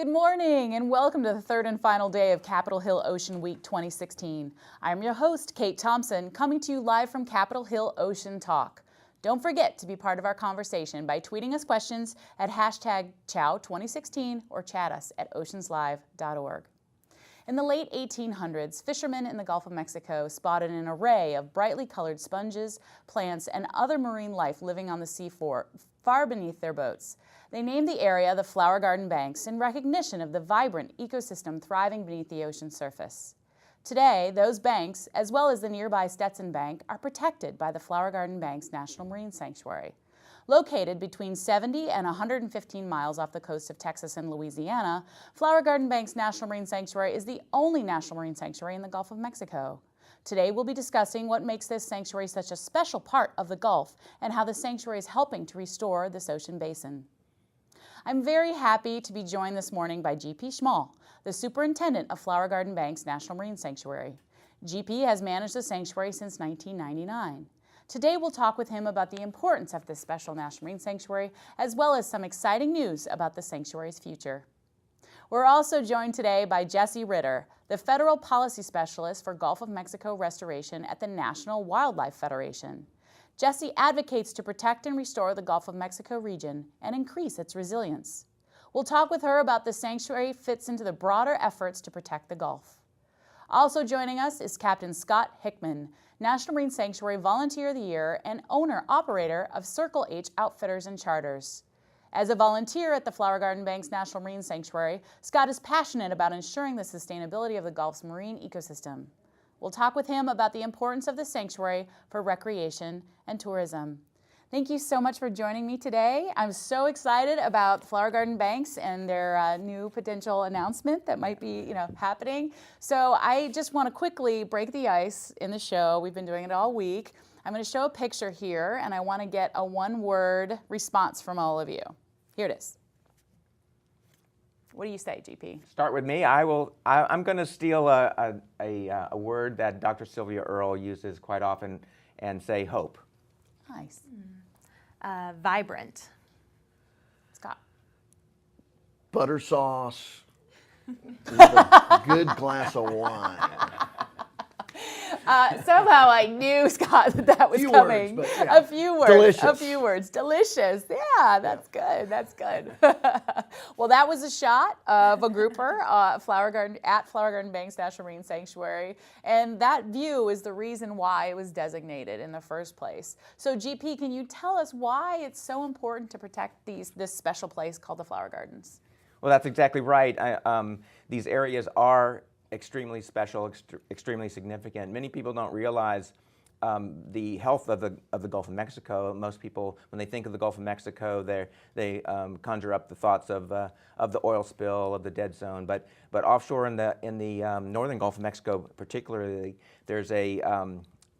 Good morning and welcome to the third and final day of Capitol Hill Ocean Week 2016. I'm your host, Kate Thompson, coming to you live from Capitol Hill Ocean Talk. Don't forget to be part of our conversation by tweeting us questions at hashtag #Chow2016 or chat us at OceansLive.org. In the late 1800s, fishermen in the Gulf of Mexico spotted an array of brightly colored sponges, plants, and other marine life living on the seafloor far beneath their boats. They named the area the Flower Garden Banks in recognition of the vibrant ecosystem thriving beneath the ocean surface. Today, those banks, as well as the nearby Stetson Bank, are protected by the Flower Garden Banks National Marine Sanctuary. Located between 70 and 115 miles off the coast of Texas and Louisiana, Flower Garden Banks National Marine Sanctuary is the only national marine sanctuary in the Gulf of Mexico. Today we'll be discussing what makes this sanctuary such a special part of the Gulf and how the sanctuary is helping to restore this ocean basin. I'm very happy to be joined this morning by GP Schmall, the superintendent of Flower Garden Banks National Marine Sanctuary. GP has managed the sanctuary since 1999. Today we'll talk with him about the importance of this special National Marine Sanctuary, as well as some exciting news about the sanctuary's future. We're also joined today by Jesse Ritter, the Federal Policy Specialist for Gulf of Mexico Restoration at the National Wildlife Federation. Jesse advocates to protect and restore the Gulf of Mexico region and increase its resilience. We'll talk with her about the sanctuary fits into the broader efforts to protect the Gulf. Also joining us is Captain Scott Hickman, National Marine Sanctuary Volunteer of the Year and owner-operator of Circle H Outfitters and Charters. As a volunteer at the Flower Garden Banks National Marine Sanctuary, Scott is passionate about ensuring the sustainability of the Gulf's marine ecosystem. We'll talk with him about the importance of the sanctuary for recreation and tourism. Thank you so much for joining me today. I'm so excited about Flower Garden Banks and their new potential announcement that might be, happening. So I just want to quickly break the ice in the show. We've been doing it all week. I'm going to show a picture here, and I want to get a one-word response from all of you. Here it is. What do you say, GP? Start with me. I'm going to steal a word that Dr. Sylvia Earle uses quite often and say hope. Nice. Vibrant. Scott. Butter sauce with a good glass of wine. Somehow I knew, Scott, that was coming. Words, but yeah. A few words. Delicious. A few words. Delicious. Yeah, that's good. That's good. Well, that was a shot of a grouper at Flower Garden Banks National Marine Sanctuary, and that view is the reason why it was designated in the first place. So, GP, can you tell us why it's so important to protect this special place called the Flower Gardens? Well, that's exactly right. These areas are extremely special, extremely significant. Many people don't realize the health of the Gulf of Mexico. Most people, when they think of the Gulf of Mexico, they conjure up the thoughts of the oil spill, of the dead zone. But offshore in the northern Gulf of Mexico, particularly, there's a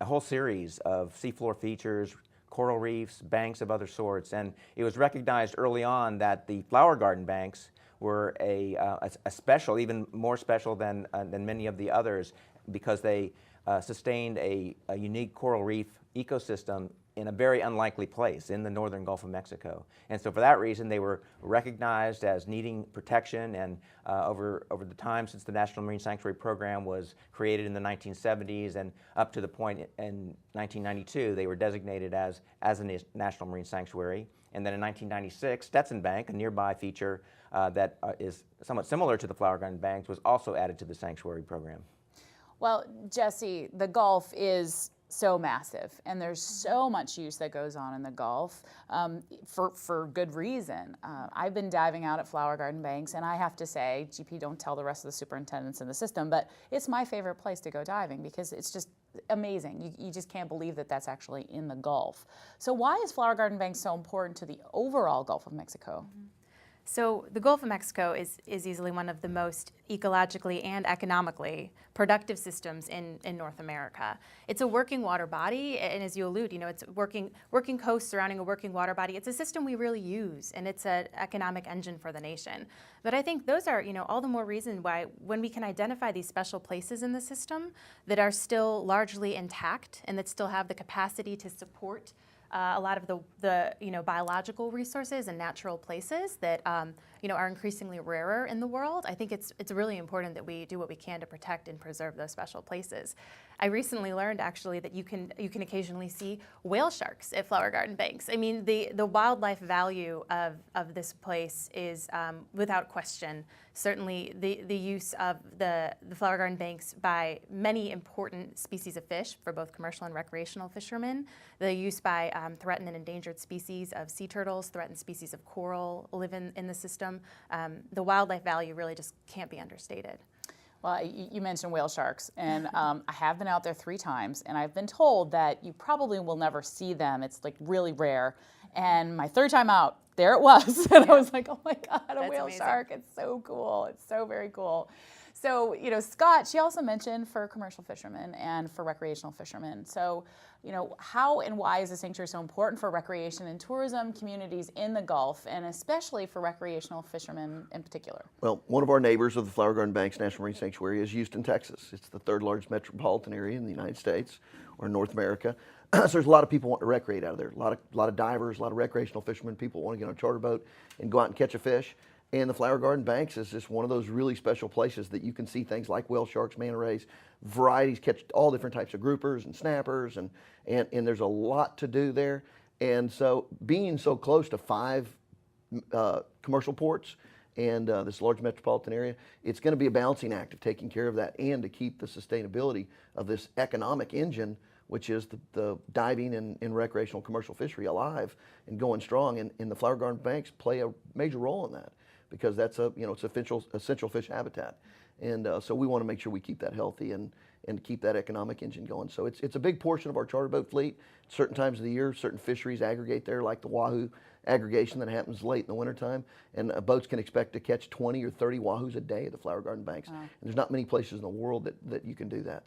whole series of seafloor features, coral reefs, banks of other sorts, and it was recognized early on that the Flower Garden Banks were a special, even more special than many of the others, because they sustained a unique coral reef ecosystem in a very unlikely place in the northern Gulf of Mexico. And so for that reason, they were recognized as needing protection, and over the time since the National Marine Sanctuary Program was created in the 1970s and up to the point in 1992, they were designated as a National Marine Sanctuary. And then in 1996, Stetson Bank, a nearby feature that is somewhat similar to the Flower Garden Banks, was also added to the sanctuary program. Well, Jesse, the Gulf is so massive, and there's so much use that goes on in the Gulf for good reason. I've been diving out at Flower Garden Banks, and I have to say, GP, don't tell the rest of the superintendents in the system, but it's my favorite place to go diving because it's just amazing. You just can't believe that that's actually in the Gulf. So why is Flower Garden Banks so important to the overall Gulf of Mexico? So the Gulf of Mexico is easily one of the most ecologically and economically productive systems in North America. It's a working water body, and as you allude, it's working coast surrounding a working water body. It's a system we really use, and it's an economic engine for the nation. But I think those are, all the more reason why when we can identify these special places in the system that are still largely intact and that still have the capacity to support a lot of the biological resources and natural places that are increasingly rarer in the world, I think it's really important that we do what we can to protect and preserve those special places. I recently learned actually that you can occasionally see whale sharks at Flower Garden Banks. I mean, the wildlife value of this place is without question. Certainly the use of the Flower Garden Banks by many important species of fish for both commercial and recreational fishermen, the use by threatened and endangered species of sea turtles, threatened species of coral live in the system. The wildlife value really just can't be understated. Well, you mentioned whale sharks, and I have been out there 3 times, and I've been told that you probably will never see them. It's like really rare. And my 3rd time out, there it was. And I was like, oh my God, a whale shark. It's so cool. It's so very cool. So, Scott, she also mentioned for commercial fishermen and for recreational fishermen. So, how and why is the sanctuary so important for recreation and tourism communities in the Gulf, and especially for recreational fishermen in particular? Well, one of our neighbors of the Flower Garden Banks National Marine Sanctuary is Houston, Texas. It's the 3rd largest metropolitan area in the United States or North America. So there's a lot of people wanting to recreate out of there. A lot of divers, a lot of recreational fishermen, people want to get on a charter boat and go out and catch a fish. And the Flower Garden Banks is just one of those really special places that you can see things like whale sharks, manta rays, varieties, catch all different types of groupers and snappers, and there's a lot to do there. And so being so close to 5 commercial ports and this large metropolitan area, it's going to be a balancing act of taking care of that and to keep the sustainability of this economic engine, which is the diving and recreational commercial fishery, alive and going strong. And the Flower Garden Banks play a major role in that, because that's it's essential fish habitat. And so we want to make sure we keep that healthy and keep that economic engine going. So it's a big portion of our charter boat fleet. Certain times of the year, certain fisheries aggregate there, like the wahoo aggregation that happens late in the wintertime. And boats can expect to catch 20 or 30 wahoos a day at the Flower Garden Banks. And there's not many places in the world that you can do that.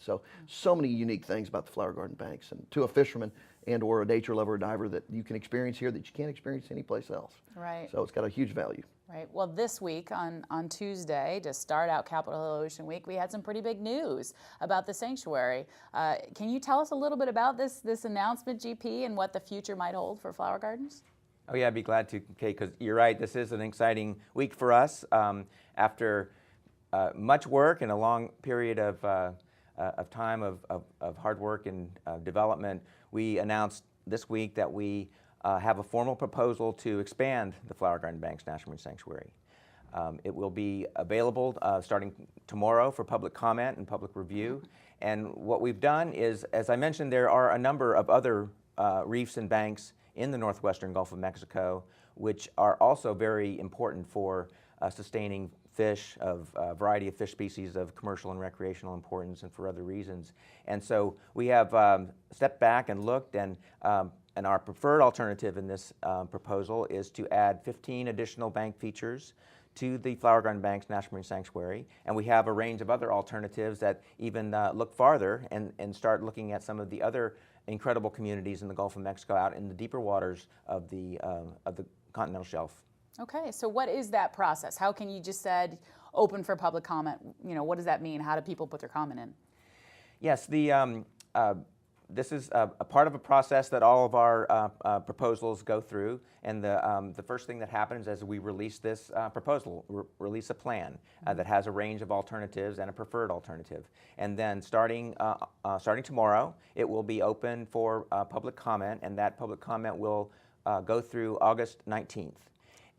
So many unique things about the Flower Garden Banks, and to a fisherman and or a nature lover or diver, that you can experience here that you can't experience anyplace else. Right. So it's got a huge value. Right. Well, this week on Tuesday, to start out Capitol Hill Ocean Week, we had some pretty big news about the sanctuary. Can you tell us a little bit about this announcement, GP, and what the future might hold for Flower Gardens? Oh yeah, I'd be glad to, Kate, because you're right. This is an exciting week for us. After much work and a long period of time of hard work and development, we announced this week that we have a formal proposal to expand the Flower Garden Banks National Marine Sanctuary. It will be available starting tomorrow for public comment and public review. And what we've done is, as I mentioned, there are a number of other reefs and banks in the northwestern Gulf of Mexico, which are also very important for sustaining fish of a variety of fish species of commercial and recreational importance, and for other reasons. And so we have stepped back and looked, and our preferred alternative in this proposal is to add 15 additional bank features to the Flower Garden Banks National Marine Sanctuary. And we have a range of other alternatives that even look farther and start looking at some of the other incredible communities in the Gulf of Mexico out in the deeper waters of the continental shelf. Okay, so what is that process? How can you just said open for public comment? What does that mean? How do people put their comment in? Yes, this is a part of a process that all of our proposals go through, and the first thing that happens as we release this proposal, release a plan that has a range of alternatives and a preferred alternative. And then starting tomorrow, it will be open for public comment, and that public comment will go through August 19th.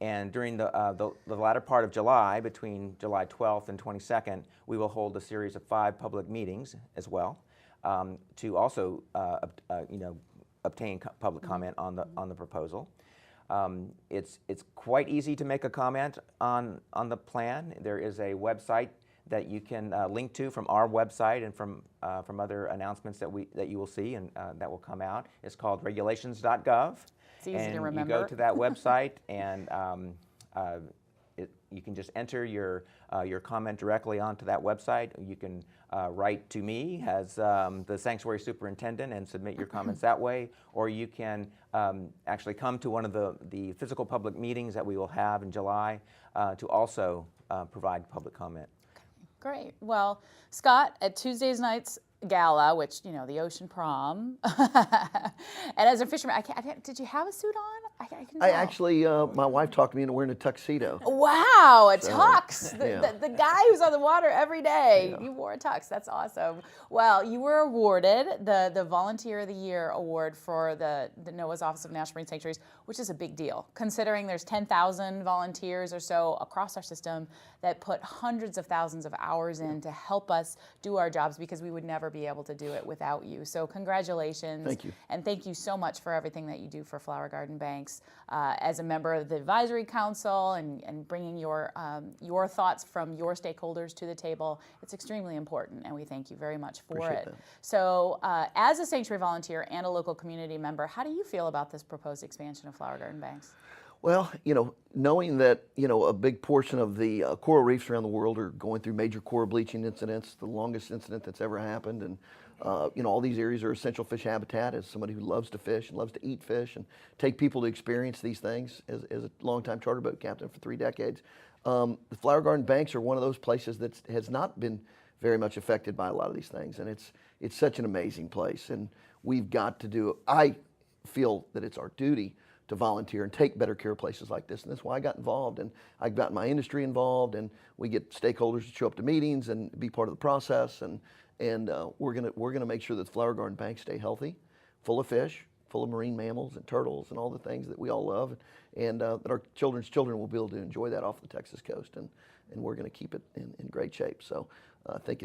And during the latter part of July, between July 12th and 22nd, we will hold a series of 5 public meetings as well, to also obtain public comment on the proposal. It's quite easy to make a comment on the plan. There is a website that you can link to from our website and from other announcements that you will see and that will come out. It's called regulations.gov. It's easy to remember. You go to that website and you can just enter your comment directly onto that website. You can write to me as the sanctuary superintendent and submit your comments that way, or you can actually come to one of the physical public meetings that we will have in July to also provide public comment. Great. Well, Scott, at Tuesdays nights, gala, which, you know, the ocean prom. And as a fisherman, did you have a suit on? I can I tell. actually, my wife talked me into wearing a tuxedo. Wow, a tux. yeah. The guy who's on the water every day, Yeah. you wore a tux. That's awesome. Well, you were awarded the Volunteer of the Year award for the NOAA's Office of National Marine Sanctuaries, which is a big deal, considering there's 10,000 volunteers or so across our system that put hundreds of thousands of hours in to help us do our jobs, because we would never be able to do it without you. So congratulations. Thank you. And thank you so much for everything that you do for Flower Garden Banks. As a member of the Advisory Council and bringing your thoughts from your stakeholders to the table, it's extremely important, and we thank you very much for Appreciate it. that. So as a sanctuary volunteer and a local community member, how do you feel about this proposed expansion of Flower Garden Banks? Well, you know, knowing that, you know, a big portion of the coral reefs around the world are going through major coral bleaching incidents, the longest incident that's ever happened, and you know, all these areas are essential fish habitat. As somebody who loves to fish and loves to eat fish and take people to experience these things, as a longtime charter boat captain for 3 decades, the Flower Garden Banks are one of those places that has not been very much affected by a lot of these things, and it's such an amazing place, and we've got to do. I feel that it's our duty to volunteer and take better care of places like this, and that's why I got involved, and I got my industry involved, and we get stakeholders to show up to meetings and be part of the process, and we're gonna make sure that the Flower Garden Banks stay healthy, full of fish, full of marine mammals and turtles and all the things that we all love, and that our children's children will be able to enjoy that off the Texas coast, and we're gonna keep it in great shape. So I think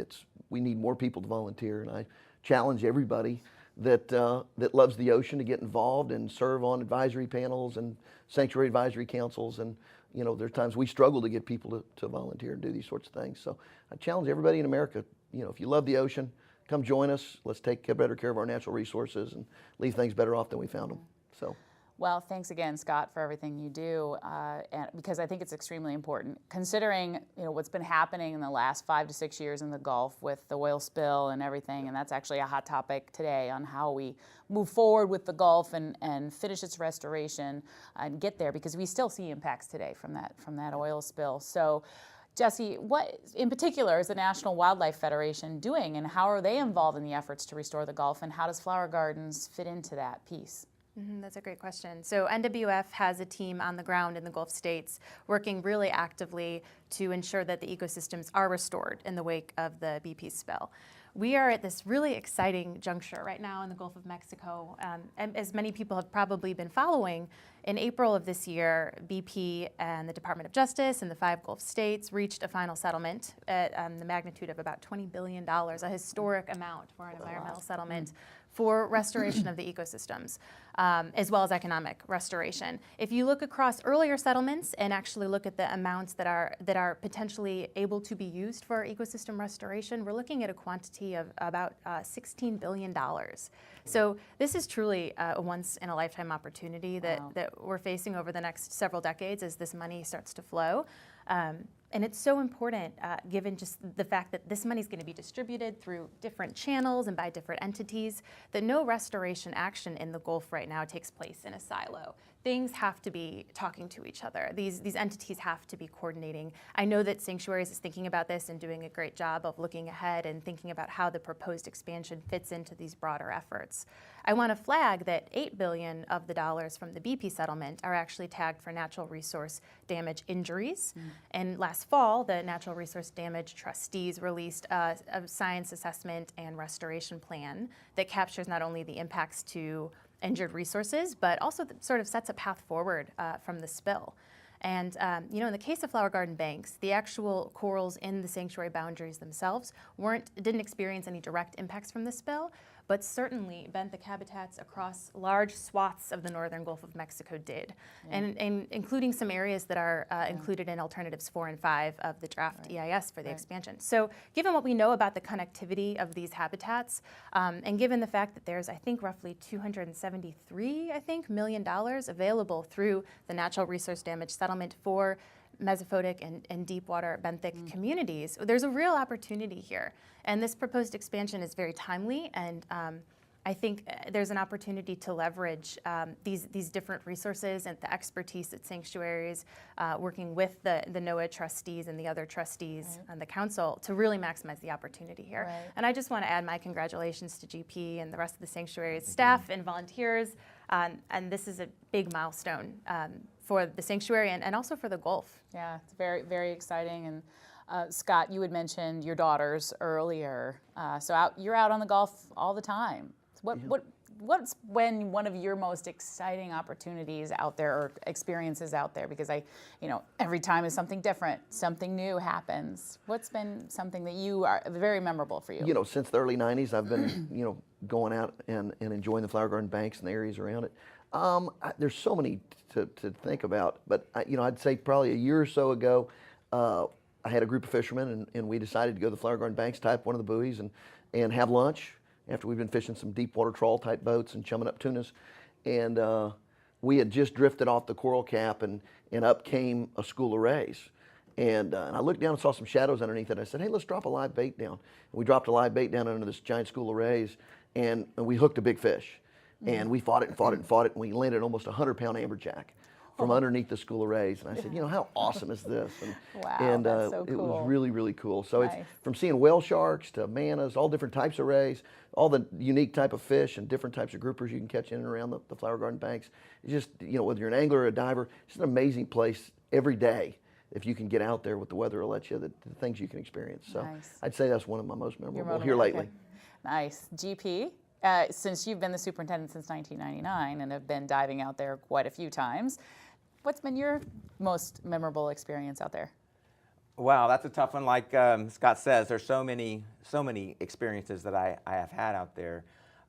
we need more people to volunteer, and I challenge everybody that loves the ocean to get involved and serve on advisory panels and sanctuary advisory councils. And you know, there's times we struggle to get people to volunteer and do these sorts of things. So I challenge everybody in America, you know, if you love the ocean, come join us. Let's take better care of our natural resources and leave things better off than we found them. So. Well, thanks again, Scott, for everything you do, and because I think it's extremely important, considering, you know, what's been happening in the last 5 to 6 years in the Gulf with the oil spill and everything, and that's actually a hot topic today on how we move forward with the Gulf and finish its restoration and get there, because we still see impacts today from that oil spill. So, Jesse, what in particular is the National Wildlife Federation doing, and how are they involved in the efforts to restore the Gulf, and how does Flower Gardens fit into that piece? That's a great question. So NWF has a team on the ground in the Gulf states working really actively to ensure that the ecosystems are restored in the wake of the BP spill. We are at this really exciting juncture right now in the Gulf of Mexico. And as many people have probably been following, in April of this year, BP and the Department of Justice and the 5 Gulf states reached a final settlement at the magnitude of about $20 billion, a historic amount for an environmental settlement for restoration of the ecosystems, as well as economic restoration. If you look across earlier settlements and actually look at the amounts that are potentially able to be used for ecosystem restoration, we're looking at a quantity of about $16 billion. So this is truly a once-in-a-lifetime opportunity that we're facing over the next several decades as this money starts to flow. And it's so important, given just the fact that this money is going to be distributed through different channels and by different entities, that no restoration action in the Gulf right now takes place in a silo. Things have to be talking to each other. These entities have to be coordinating. I know that Sanctuaries is thinking about this and doing a great job of looking ahead and thinking about how the proposed expansion fits into these broader efforts. I want to flag that $8 billion of the dollars from the BP settlement are actually tagged for natural resource damage injuries. And last fall, the Natural Resource Damage Trustees released a science assessment and restoration plan that captures not only the impacts to injured resources, but also sort of sets a path forward from the spill. And you know, in the case of Flower Garden Banks, the actual corals in the sanctuary boundaries themselves didn't experience any direct impacts from the spill, but certainly benthic habitats across large swaths of the northern Gulf of Mexico did, and including some areas that are included in Alternatives 4 and 5 of the draft EIS for the expansion. So given what we know about the connectivity of these habitats, and given the fact that there's, I think, roughly $273 million available through the Natural Resource Damage Settlement for mesophotic and deep water benthic communities, there's a real opportunity here. And this proposed expansion is very timely, and I think there's an opportunity to leverage these different resources and the expertise at sanctuaries, working with the NOAA trustees and the other trustees on the council to really maximize the opportunity here. Right. And I just want to add my congratulations to GP and the rest of the sanctuary's staff and volunteers. And this is a big milestone for the sanctuary and also for the Gulf. Yeah, it's very, very exciting. And Scott, you had mentioned your daughters earlier. So you're out on the Gulf all the time. What's been one of your most exciting opportunities out there or experiences out there? Because every time is something different, something new happens. What's been something that you are very memorable for you? You know, since the early 90s, I've been, going out and enjoying the Flower Garden banks and the areas around it. There's so many to think about, but I'd say probably a year or so ago, I had a group of fishermen and we decided to go to the Flower Garden banks, tie up one of the buoys and have lunch after we've been fishing some deep water trawl type boats and chumming up tunas. And we had just drifted off the coral cap and up came a school of rays. And I looked down and saw some shadows underneath it. I said, hey, let's drop a live bait down. And we dropped a live bait down under this giant school of rays and we hooked a big fish. And we fought it and fought it and fought it and we landed almost a 100-pound amberjack from underneath the school of rays. And I said, how awesome is this? And that's so it cool. was really, really cool. So Nice. it's from seeing whale sharks to manas, all different types of rays, all the unique type of fish and different types of groupers you can catch in and around the Flower Garden banks. It's just, whether you're an angler or a diver, it's an amazing place every day. If you can get out there with the weather will let you, the things you can experience. So Nice. I'd say that's one of my most memorable here Okay. lately. Nice. GP, since you've been the superintendent since 1999 and have been diving out there quite a few times, what's been your most memorable experience out there? Wow, that's a tough one. Like Scott says, there's so many experiences that I have had out there,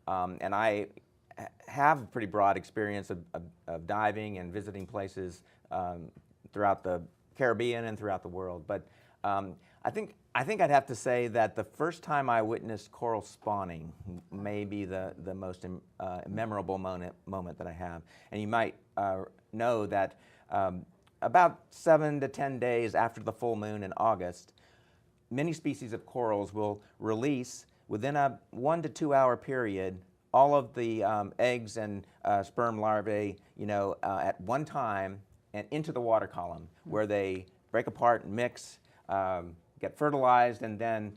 and I have a pretty broad experience of diving and visiting places throughout the Caribbean and throughout the world. But I think I'd have to say that the first time I witnessed coral spawning may be the most memorable moment that I have. And you might know that about 7 to 10 days after the full moon in August, many species of corals will release within a 1 to 2 hour period all of the eggs and sperm larvae, at one time and into the water column, where they break apart and mix, get fertilized, and then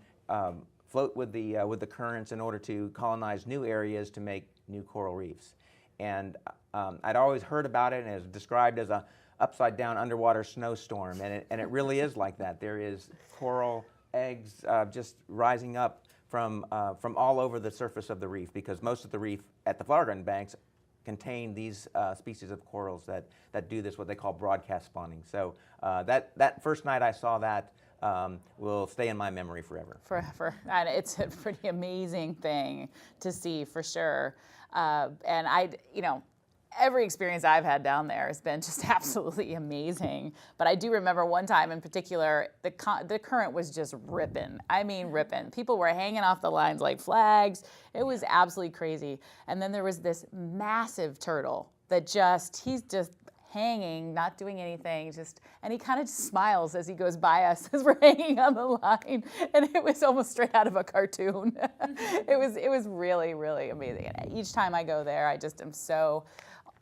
float with the currents in order to colonize new areas to make new coral reefs. And I'd always heard about it, and it was described as a upside down underwater snowstorm, and it really is like that. There is coral eggs just rising up from all over the surface of the reef, because most of the reef at the Flower Garden banks contain these species of corals that do this, what they call broadcast spawning. So that first night I saw that will stay in my memory forever. Forever. And it's a pretty amazing thing to see, for sure. And every experience I've had down there has been just absolutely amazing. But I do remember one time in particular, the current was just ripping. I mean, ripping. People were hanging off the lines like flags. It was absolutely crazy. And then there was this massive turtle that he's just hanging, not doing anything, and he kind of just smiles as he goes by us as we're hanging on the line, and it was almost straight out of a cartoon. It was really, really amazing. And each time I go there, I just am so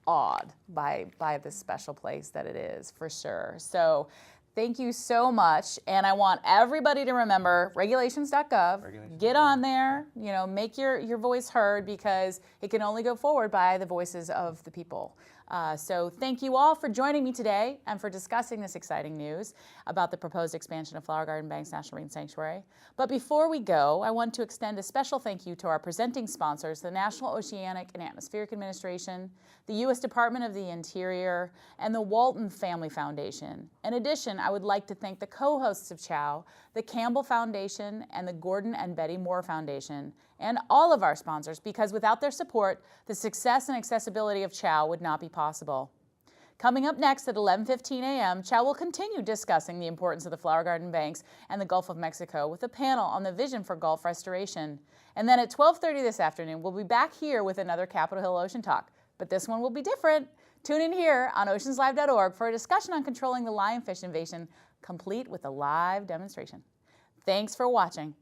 awed by this special place that it is, for sure. So thank you so much, and I want everybody to remember regulations.gov. Get on there, make your voice heard, because it can only go forward by the voices of the people. So thank you all for joining me today and for discussing this exciting news about the proposed expansion of Flower Garden Banks National Marine Sanctuary. But before we go, I want to extend a special thank you to our presenting sponsors, the National Oceanic and Atmospheric Administration, the U.S. Department of the Interior, and the Walton Family Foundation. In addition, I would like to thank the co-hosts of CHOW, the Campbell Foundation, and the Gordon and Betty Moore Foundation, and all of our sponsors, because without their support, the success and accessibility of CHOW would not be possible. Coming up next at 11:15 a.m., CHOW will continue discussing the importance of the Flower Garden banks and the Gulf of Mexico with a panel on the vision for Gulf restoration. And then at 12:30 this afternoon, we'll be back here with another Capitol Hill Ocean Talk. But this one will be different. Tune in here on OceansLive.org for a discussion on controlling the lionfish invasion, complete with a live demonstration. Thanks for watching.